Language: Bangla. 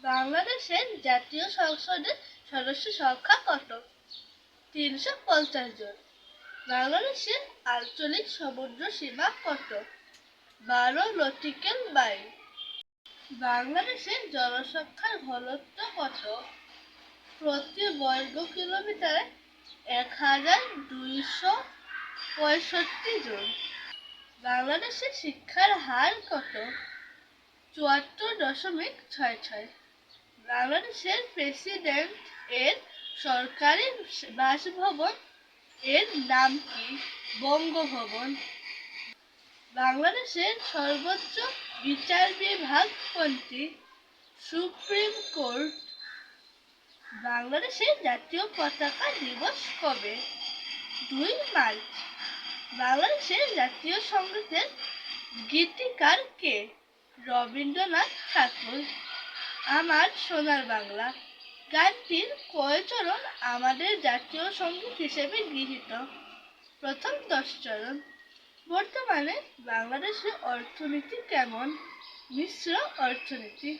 বাংলাদেশের জাতীয় সংসদের সদস্য সংখ্যা কত? 350 জন। বাংলাদেশের আঞ্চলিক সমুদ্র সীমা কত? 12 নটিক্যাল মাইল। বাংলাদেশের জনসংখ্যার ঘনত্ব কত? প্রতি বর্গ কিলোমিটারে 1265 জন। বাংলাদেশের শিক্ষার হার কত? 74.66। বাংলাদেশের প্রেসিডেন্ট এর সরকারি বাসভবন এর নাম কি? বঙ্গভবন। বাংলাদেশের সর্বোচ্চ বিচার বিভাগ কোনটি? Supreme court. বাংলাদেশের জাতীয় পতাকা দিবস কবে? 2 মার্চ। বাংলাদেশের জাতীয় সঙ্গীতের গীতিকার কে? রবীন্দ্রনাথ ঠাকুর। আমার সোনার বাংলা গানটির কয় চরণ আমাদের জাতীয় সঙ্গীত হিসেবে গৃহীত? প্রথম 10 চরণ। বর্তমানে বাংলাদেশের অর্থনীতি কেমন? মিশ্র অর্থনীতি।